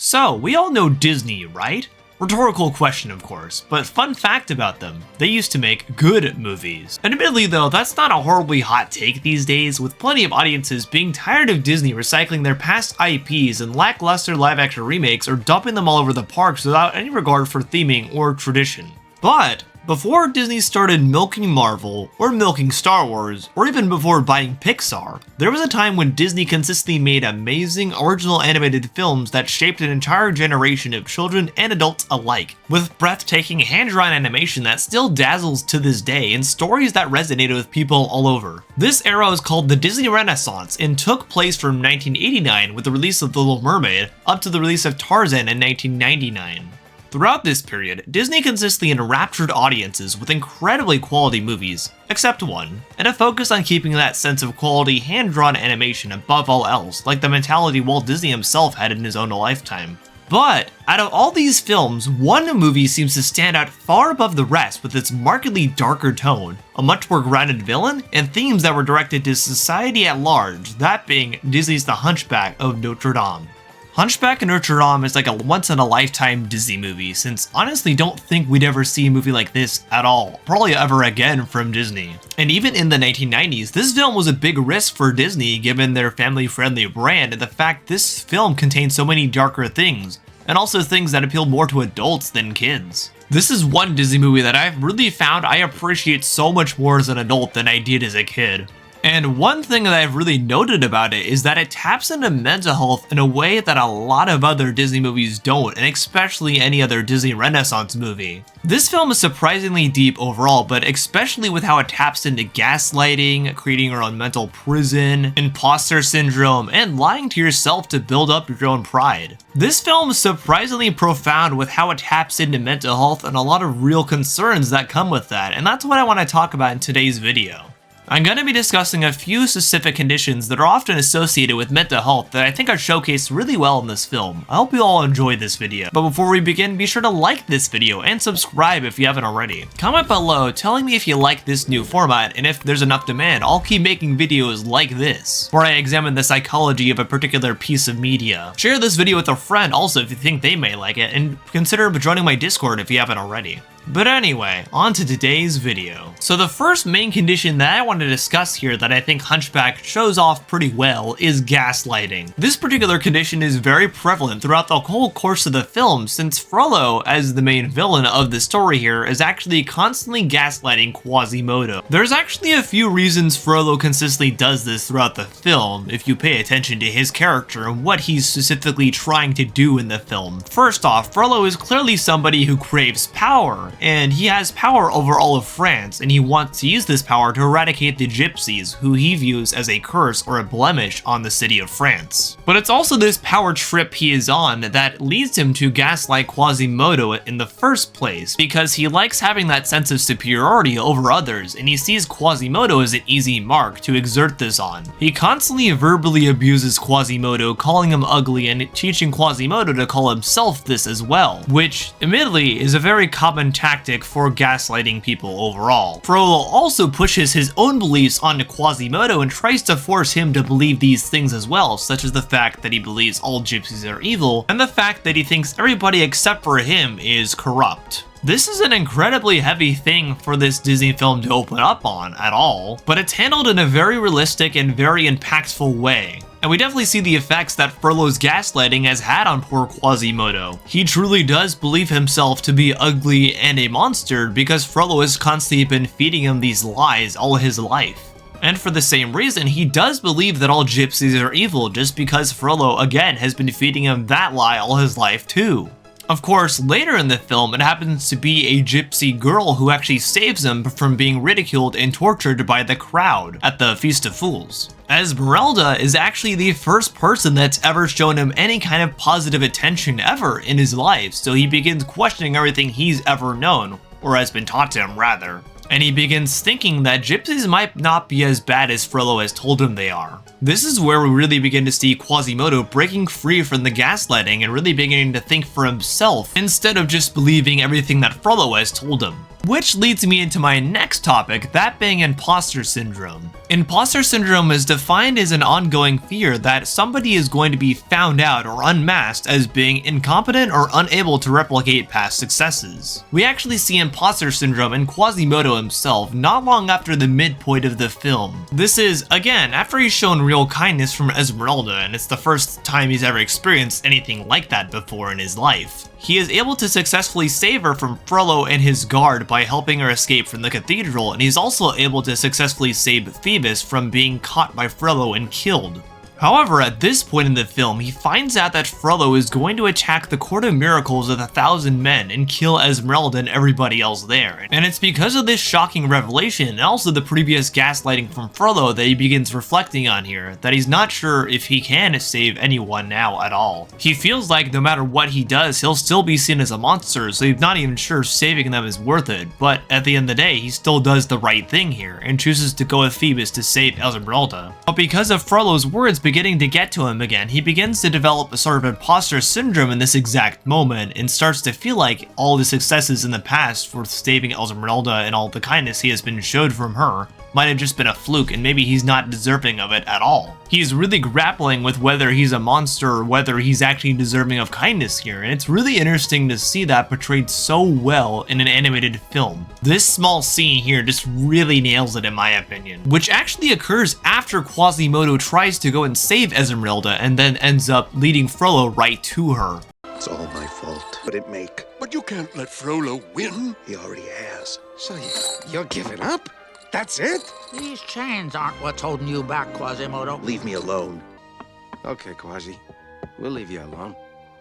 So, we all know Disney, right? Rhetorical question, of course, but fun fact about them, they used to make good movies. Admittedly though, that's not a horribly hot take these days, with plenty of audiences being tired of Disney recycling their past IPs and lackluster live-action remakes or dumping them all over the parks without any regard for theming or tradition. But before Disney started milking Marvel, or milking Star Wars, or even before buying Pixar, there was a time when Disney consistently made amazing original animated films that shaped an entire generation of children and adults alike, with breathtaking hand-drawn animation that still dazzles to this day and stories that resonated with people all over. This era is called the Disney Renaissance and took place from 1989 with the release of The Little Mermaid up to the release of Tarzan in 1999. Throughout this period, Disney consistently enraptured audiences with incredibly quality movies, except one, and a focus on keeping that sense of quality hand-drawn animation above all else, like the mentality Walt Disney himself had in his own lifetime. But out of all these films, one movie seems to stand out far above the rest with its markedly darker tone, a much more grounded villain, and themes that were directed to society at large, that being Disney's The Hunchback of Notre Dame. Hunchback of Notre Dame is like a once-in-a-lifetime Disney movie, since honestly don't think we'd ever see a movie like this at all, probably ever again from Disney. And even in the 1990s, this film was a big risk for Disney given their family-friendly brand and the fact this film contained so many darker things, and also things that appeal more to adults than kids. This is one Disney movie that I've really found I appreciate so much more as an adult than I did as a kid. And one thing that I've really noted about it is that it taps into mental health in a way that a lot of other Disney movies don't, and especially any other Disney Renaissance movie. This film is surprisingly deep overall, but especially with how it taps into gaslighting, creating your own mental prison, imposter syndrome, and lying to yourself to build up your own pride. This film is surprisingly profound with how it taps into mental health and a lot of real concerns that come with that, and that's what I want to talk about in today's video. I'm going to be discussing a few specific conditions that are often associated with mental health that I think are showcased really well in this film. I hope you all enjoyed this video. But before we begin, be sure to like this video and subscribe if you haven't already. Comment below telling me if you like this new format, and if there's enough demand, I'll keep making videos like this, where I examine the psychology of a particular piece of media. Share this video with a friend also if you think they may like it, and consider joining my Discord if you haven't already. But anyway, on to today's video. So the first main condition that I want to discuss here that I think Hunchback shows off pretty well is gaslighting. This particular condition is very prevalent throughout the whole course of the film, since Frollo, as the main villain of the story here, is actually constantly gaslighting Quasimodo. There's actually a few reasons Frollo consistently does this throughout the film, if you pay attention to his character and what he's specifically trying to do in the film. First off, Frollo is clearly somebody who craves power, and he has power over all of France, and he wants to use this power to eradicate the gypsies, who he views as a curse or a blemish on the city of France. But it's also this power trip he is on that leads him to gaslight Quasimodo in the first place, because he likes having that sense of superiority over others, and he sees Quasimodo as an easy mark to exert this on. He constantly verbally abuses Quasimodo, calling him ugly and teaching Quasimodo to call himself this as well, which admittedly is a very common tactic for gaslighting people overall. Frollo also pushes his own beliefs onto Quasimodo and tries to force him to believe these things as well, such as the fact that he believes all gypsies are evil, and the fact that he thinks everybody except for him is corrupt. This is an incredibly heavy thing for this Disney film to open up on at all, but it's handled in a very realistic and very impactful way. And we definitely see the effects that Frollo's gaslighting has had on poor Quasimodo. He truly does believe himself to be ugly and a monster because Frollo has constantly been feeding him these lies all his life. And for the same reason, he does believe that all gypsies are evil just because Frollo, again, has been feeding him that lie all his life too. Of course, later in the film, it happens to be a gypsy girl who actually saves him from being ridiculed and tortured by the crowd at the Feast of Fools. Esmeralda is actually the first person that's ever shown him any kind of positive attention ever in his life, so he begins questioning everything he's ever known, or has been taught to him rather. And he begins thinking that gypsies might not be as bad as Frollo has told him they are. This is where we really begin to see Quasimodo breaking free from the gaslighting and really beginning to think for himself instead of just believing everything that Frollo has told him. Which leads me into my next topic, that being imposter syndrome. Imposter syndrome is defined as an ongoing fear that somebody is going to be found out or unmasked as being incompetent or unable to replicate past successes. We actually see imposter syndrome in Quasimodo himself not long after the midpoint of the film. This is, again, after he's shown real kindness from Esmeralda, and it's the first time he's ever experienced anything like that before in his life. He is able to successfully save her from Frollo and his guard by helping her escape from the cathedral, and he's also able to successfully save Phoebus from being caught by Frollo and killed. However, at this point in the film, he finds out that Frollo is going to attack the Court of Miracles with 1,000 men and kill Esmeralda and everybody else there. And it's because of this shocking revelation and also the previous gaslighting from Frollo that he begins reflecting on here, that he's not sure if he can save anyone now at all. He feels like no matter what he does, he'll still be seen as a monster, so he's not even sure saving them is worth it. But at the end of the day, he still does the right thing here and chooses to go with Phoebus to save Esmeralda. But because of Frollo's words beginning to get to him again, he begins to develop a sort of imposter syndrome in this exact moment and starts to feel like all the successes in the past for saving Esmeralda and all the kindness he has been showed from her might have just been a fluke and maybe he's not deserving of it at all. He's really grappling with whether he's a monster or whether he's actually deserving of kindness here, and it's really interesting to see that portrayed so well in an animated film. This small scene here just really nails it in my opinion, which actually occurs after Quasimodo tries to go and save Esmeralda and then ends up leading Frollo right to her. It's all my fault. But it make. But you can't let Frollo win. He already has. So you're giving up? That's it? These chains aren't what's holding you back, Quasimodo. Leave me alone. Okay, Quasi. We'll leave you alone.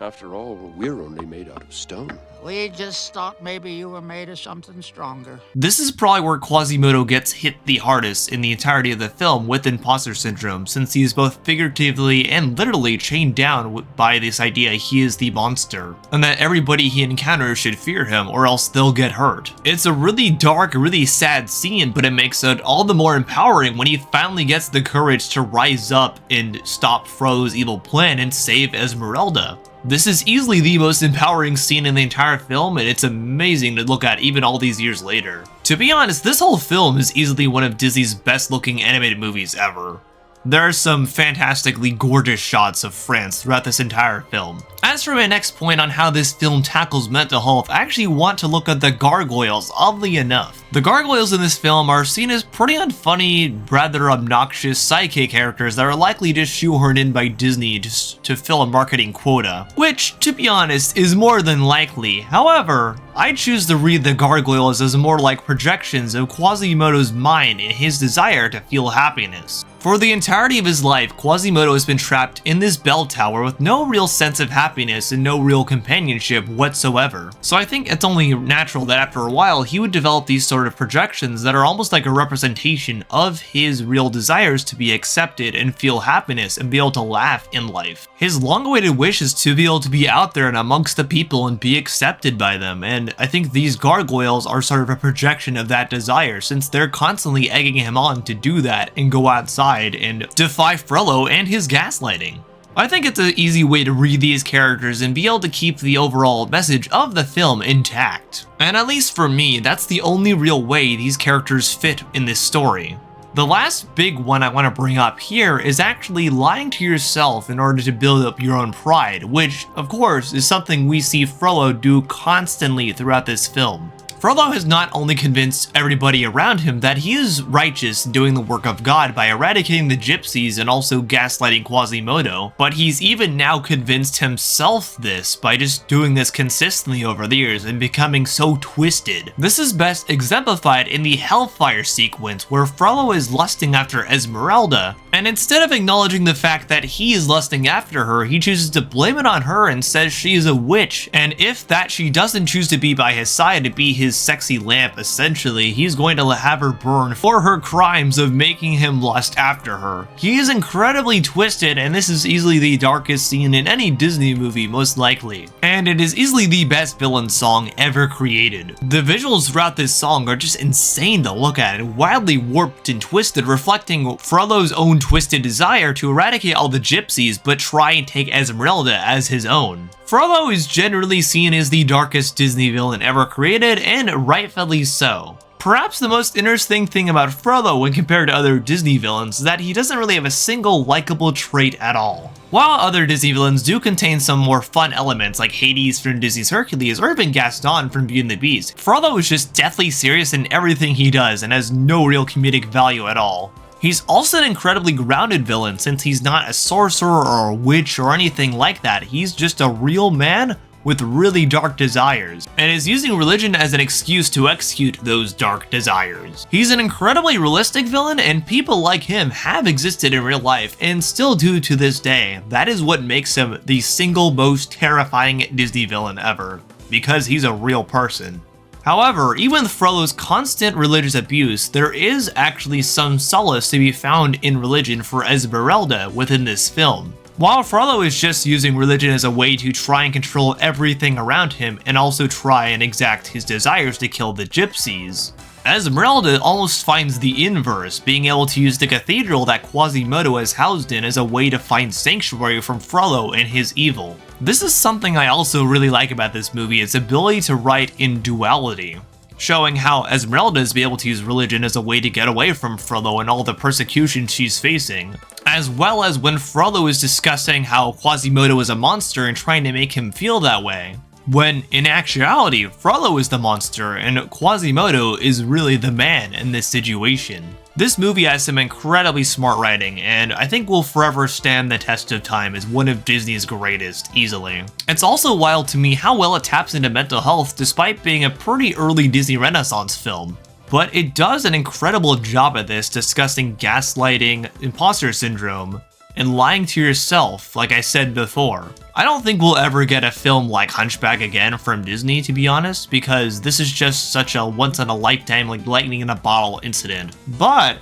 After all, we're only made out of stone. We just thought maybe you were made of something stronger. This is probably where Quasimodo gets hit the hardest in the entirety of the film with imposter syndrome, since he is both figuratively and literally chained down by this idea he is the monster, and that everybody he encounters should fear him or else they'll get hurt. It's a really dark, really sad scene, but it makes it all the more empowering when he finally gets the courage to rise up and stop Frollo's evil plan and save Esmeralda. This is easily the most empowering scene in the entire film, and it's amazing to look at even all these years later. To be honest, this whole film is easily one of Disney's best looking animated movies ever. There are some fantastically gorgeous shots of France throughout this entire film. As for my next point on how this film tackles mental health, I actually want to look at the gargoyles, oddly enough. The gargoyles in this film are seen as pretty unfunny, rather obnoxious sidekick characters that are likely just shoehorned in by Disney just to fill a marketing quota, which, to be honest, is more than likely. However, I choose to read the gargoyles as more like projections of Quasimodo's mind and his desire to feel happiness. For the entirety of his life, Quasimodo has been trapped in this bell tower with no real sense of happiness and no real companionship whatsoever. So I think it's only natural that after a while he would develop these sort of projections that are almost like a representation of his real desires to be accepted and feel happiness and be able to laugh in life. His long-awaited wish is to be able to be out there and amongst the people and be accepted by them, and I think these gargoyles are sort of a projection of that desire, since they're constantly egging him on to do that and go outside and defy Frollo and his gaslighting. I think it's an easy way to read these characters and be able to keep the overall message of the film intact. And at least for me, that's the only real way these characters fit in this story. The last big one I want to bring up here is actually lying to yourself in order to build up your own pride, which, of course, is something we see Frollo do constantly throughout this film. Frollo has not only convinced everybody around him that he is righteous in doing the work of God by eradicating the gypsies and also gaslighting Quasimodo, but he's even now convinced himself this by just doing this consistently over the years and becoming so twisted. This is best exemplified in the Hellfire sequence where Frollo is lusting after Esmeralda, and instead of acknowledging the fact that he is lusting after her, he chooses to blame it on her and says she is a witch, and if that she doesn't choose to be by his side to be his sexy lamp, essentially, he's going to have her burn for her crimes of making him lust after her. He is incredibly twisted, and this is easily the darkest scene in any Disney movie, most likely. And it is easily the best villain song ever created. The visuals throughout this song are just insane to look at and wildly warped and twisted, reflecting Frollo's own twisted desire to eradicate all the gypsies but try and take Esmeralda as his own. Frollo is generally seen as the darkest Disney villain ever created, and rightfully so. Perhaps the most interesting thing about Frollo when compared to other Disney villains is that he doesn't really have a single likable trait at all. While other Disney villains do contain some more fun elements like Hades from Disney's Hercules or even Gaston from Beauty and the Beast, Frollo is just deathly serious in everything he does and has no real comedic value at all. He's also an incredibly grounded villain since he's not a sorcerer or a witch or anything like that. He's just a real man with really dark desires, and is using religion as an excuse to execute those dark desires. He's an incredibly realistic villain, and people like him have existed in real life and still do to this day. That is what makes him the single most terrifying Disney villain ever, because he's a real person. However, even with Frollo's constant religious abuse, there is actually some solace to be found in religion for Esmeralda within this film. While Frollo is just using religion as a way to try and control everything around him and also try and exact his desires to kill the gypsies, Esmeralda almost finds the inverse, being able to use the cathedral that Quasimodo is housed in as a way to find sanctuary from Frollo and his evil. This is something I also really like about this movie, its ability to write in duality, showing how Esmeralda is able to use religion as a way to get away from Frollo and all the persecution she's facing, as well as when Frollo is discussing how Quasimodo is a monster and trying to make him feel that way, when in actuality Frollo is the monster and Quasimodo is really the man in this situation. This movie has some incredibly smart writing, and I think will forever stand the test of time as one of Disney's greatest, easily. It's also wild to me how well it taps into mental health despite being a pretty early Disney Renaissance film. But it does an incredible job at this, discussing gaslighting, imposter syndrome, and lying to yourself, like I said before. I don't think we'll ever get a film like Hunchback again from Disney, to be honest, because this is just such a once-in-a-lifetime, like lightning-in-a-bottle incident. But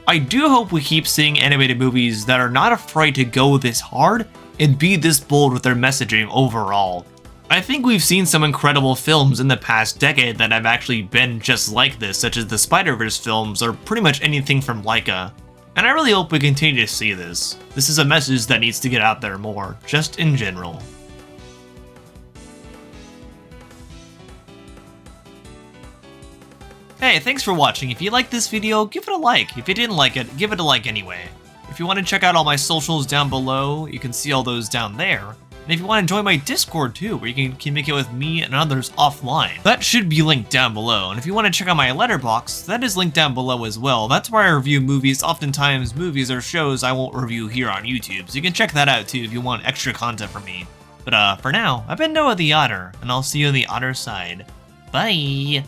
I do hope we keep seeing animated movies that are not afraid to go this hard and be this bold with their messaging overall. I think we've seen some incredible films in the past decade that have actually been just like this, such as the Spider-Verse films or pretty much anything from Laika. And I really hope we continue to see this. This is a message that needs to get out there more, just in general. Hey, thanks for watching. If you liked this video, give it a like. If you didn't like it, give it a like anyway. If you want to check out all my socials down below, you can see all those down there. And if you want to join my Discord too, where you can communicate with me and others offline, that should be linked down below. And if you want to check out my Letterboxd, that is linked down below as well. That's where I review movies, oftentimes movies or shows I won't review here on YouTube. So you can check that out too if you want extra content from me. But for now, I've been Noah the Otter, and I'll see you on the other side. Bye!